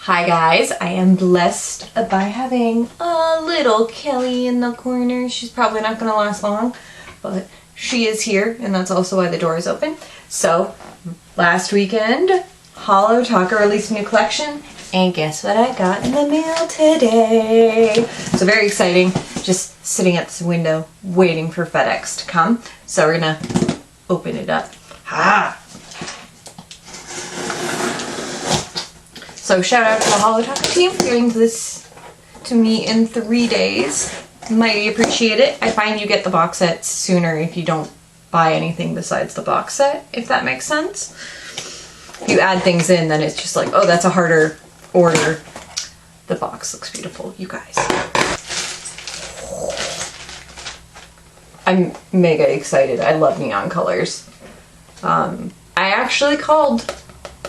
Hi guys, I am blessed by having a little Kelly in the corner. She's probably not going to last long, but she is here, and that's also why the door is open. So, last weekend, Holo Taco released a new collection, and guess what I got in the mail today? So very exciting, just sitting at this window waiting for FedEx to come. So we're going to open it up. So shout out to the Holo Taco team for giving this to me in 3 days. Mighty appreciate it. I find you get the box set sooner if you don't buy anything besides the box set, if that makes sense. If you add things in, then it's just like, oh, that's a harder order. The box looks beautiful, you guys. I'm mega excited. I love neon colors. I actually called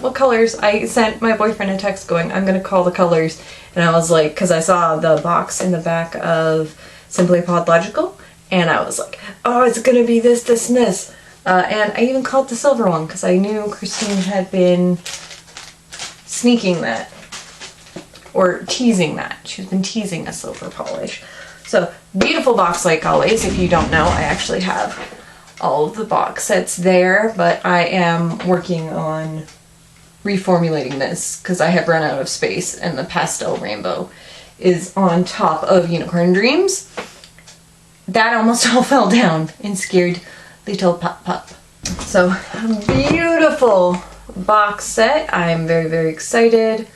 what colors. I sent my boyfriend a text going, I'm gonna call the colors, and I was like, because I saw the box in the back of Simply Podlogical, and I was like, oh, it's gonna be this, this, and this. And I even called the silver one because I knew Cristine had been sneaking that, or teasing that. She's been teasing a silver polish. So beautiful box like always. If you don't know, I actually have all of the box sets there, but I am working on reformulating this because I have run out of space, and the pastel rainbow is on top of Unicorn Dreams. That almost all fell down and scared little Pup. So beautiful box set. I'm very, very excited.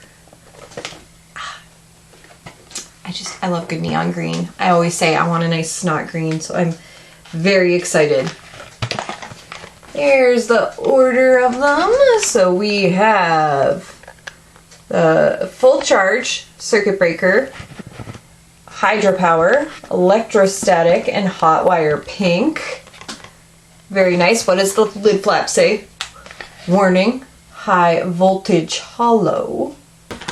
I love good neon green. I always say I want a nice snot green, so I'm very excited. Here's the order of them. So we have the full charge circuit breaker, hydropower, electrostatic, and hot wire pink. Very nice. What does the lid flap say? Warning, high voltage holo.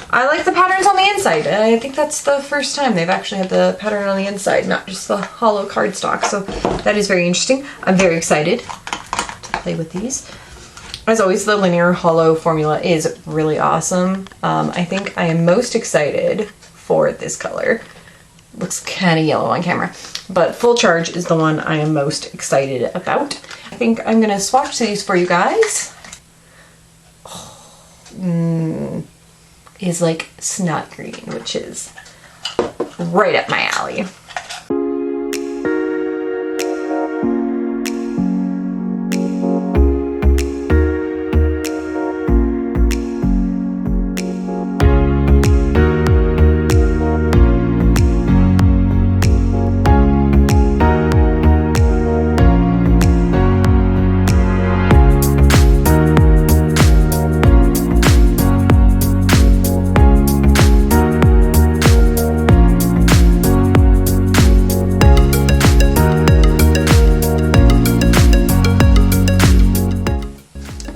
I like the patterns on the inside. I think that's the first time they've actually had the pattern on the inside, not just the holo cardstock. So that is very interesting. I'm very excited to play with these. As always, the linear holo formula is really awesome. I think I am most excited for this color. Looks kind of yellow on camera, but full charge is the one I am most excited about. I think I'm gonna swatch these for you guys. Is like snot green, which is right up my alley.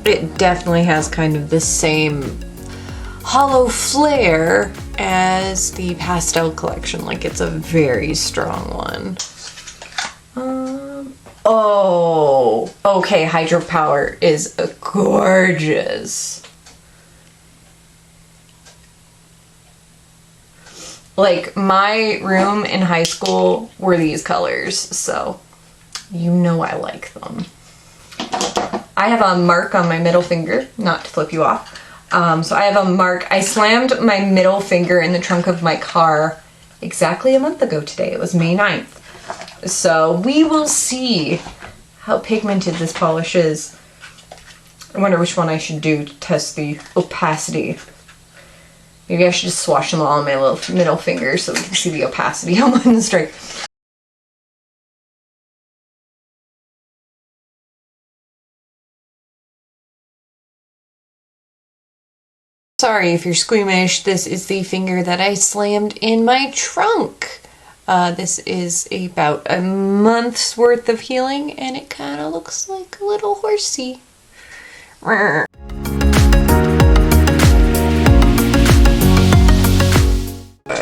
It definitely has kind of the same holo flair as the pastel collection. Like, it's a very strong one. Oh, okay, hydropower is gorgeous. Like, my room in high school were these colors, so you know I like them. I have a mark on my middle finger, not to flip you off. So I have a mark. I slammed my middle finger in the trunk of my car exactly a month ago today. It was May 9th. So we will see how pigmented this polish is. I wonder which one I should do to test the opacity. Maybe I should just swatch them all on my little middle finger so we can see the opacity on one strike. Sorry if you're squeamish, this is the finger that I slammed in my trunk. This is about a month's worth of healing, and it kind of looks like a little horsey.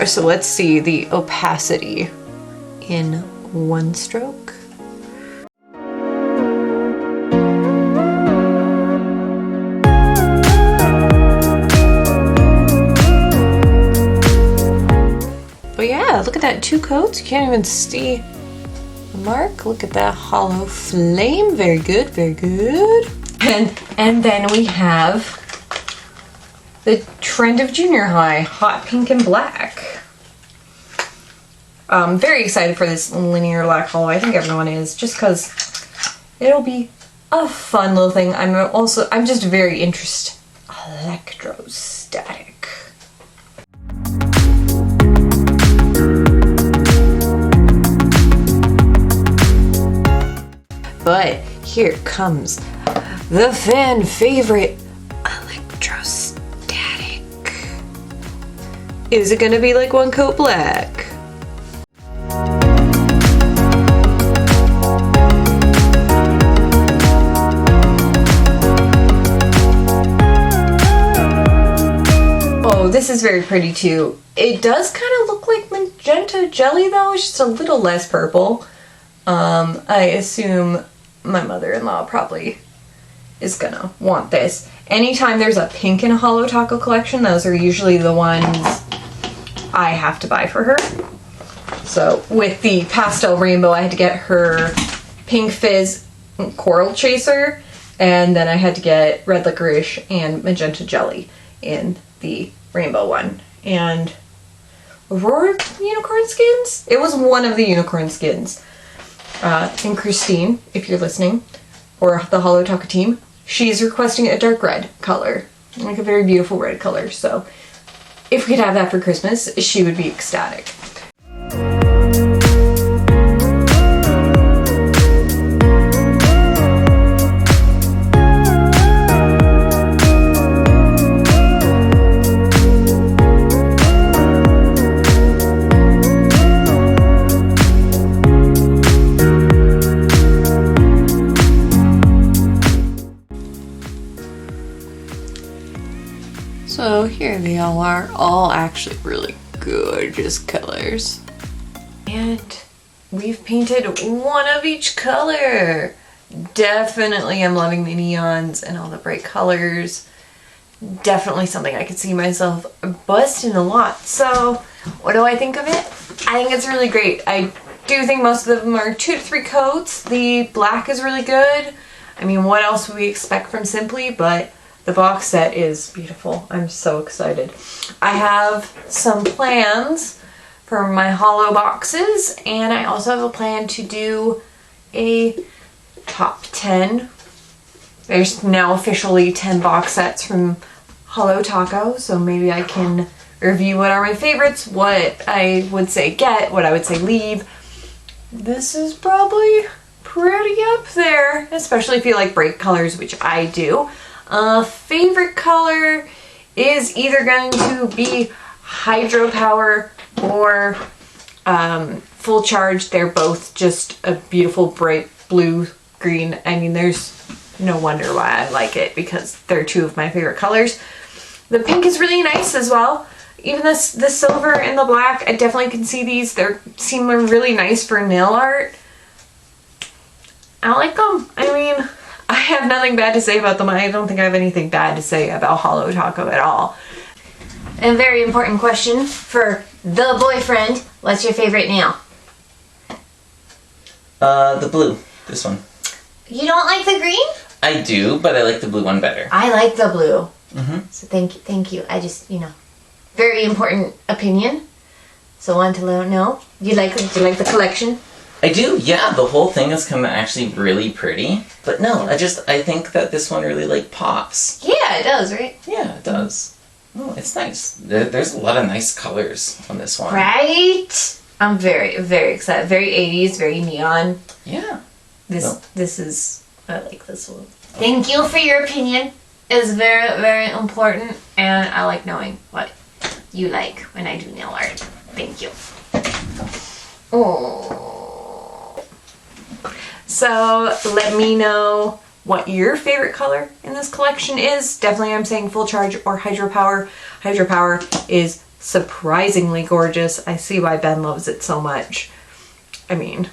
So let's see the opacity in one stroke. that 2 coats. You can't even see the mark. Look at that hollow flame. Very good, very good. And then we have the Trend of Junior High, Hot Pink and Black. Very excited for this linear black hollow. I think everyone is, just because it'll be a fun little thing. I'm just very interested. Electrostatic. But here comes the fan favorite, electrostatic. Is it gonna be like 1 coat black? Oh, this is very pretty too. It does kind of look like magenta jelly though, it's just a little less purple. I assume my mother-in-law probably is gonna want this. Anytime there's a pink in a Holo Taco collection, those are usually the ones I have to buy for her. So with the pastel rainbow, I had to get her Pink Fizz Coral Chaser, and then I had to get red licorice and magenta jelly in the rainbow one. And Aurora unicorn skins? It was one of the unicorn skins. And Cristine, if you're listening, or the Holo Taco team, she's requesting a dark red color, like a very beautiful red color. So if we could have that for Christmas, she would be ecstatic. So here they all are, all actually really gorgeous colors. And we've painted one of each color. Definitely I'm loving the neons and all the bright colors. Definitely something I could see myself busting a lot. So what do I think of it? I think it's really great. I do think most of them are 2 to 3 coats. The black is really good. I mean, what else would we expect from Simply? But the box set is beautiful. I'm so excited. I have some plans for my Holo boxes, and I also have a plan to do a top 10. There's now officially 10 box sets from Holo Taco, so maybe I can review what are my favorites, what I would say get, what I would say leave. This is probably pretty up there, especially if you like bright colors, which I do. Favorite color is either going to be hydropower or full charge. They're both just a beautiful bright blue green. I mean, there's no wonder why I like it, because they're 2 of my favorite colors. The pink is really nice as well. Even the silver and the black, I definitely can see these. They seem really nice for nail art. I like them. I mean, I have nothing bad to say about them. I don't think I have anything bad to say about Holo Taco at all. A very important question for the boyfriend. What's your favorite nail? The blue. This one. You don't like the green? I do, but I like the blue one better. I like the blue. Mm-hmm. So thank you. I just, very important opinion. So wanted to let know. Do you like the collection? I do, yeah. The whole thing has come actually really pretty. But no, I think that this one really pops. Yeah, it does, right? Yeah, it does. Oh, it's nice. There's a lot of nice colors on this one. Right? I'm very, very excited. Very 80s, very neon. Yeah. This is, I like this one. Thank you for your opinion. It's very, very important, and I like knowing what you like when I do nail art. Thank you. Oh. So let me know what your favorite color in this collection is. Definitely I'm saying full charge or hydropower. Hydropower is surprisingly gorgeous. I see why Ben loves it so much. I mean,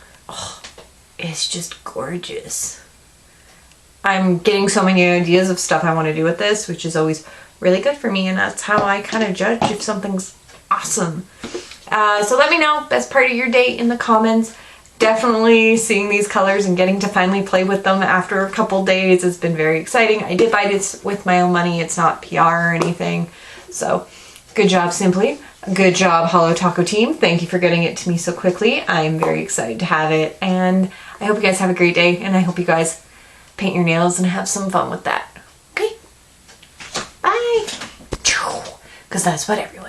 it's just gorgeous. I'm getting so many ideas of stuff I want to do with this, which is always really good for me, and that's how I kind of judge if something's awesome. So let me know, best part of your day in the comments. Definitely seeing these colors and getting to finally play with them after a couple days has been very exciting. I did buy this with my own money. It's not PR or anything. So good job, Simply. Good job, Holo Taco team. Thank you for getting it to me so quickly. I'm very excited to have it. And I hope you guys have a great day. And I hope you guys paint your nails and have some fun with that. Okay? Bye. Because that's what everyone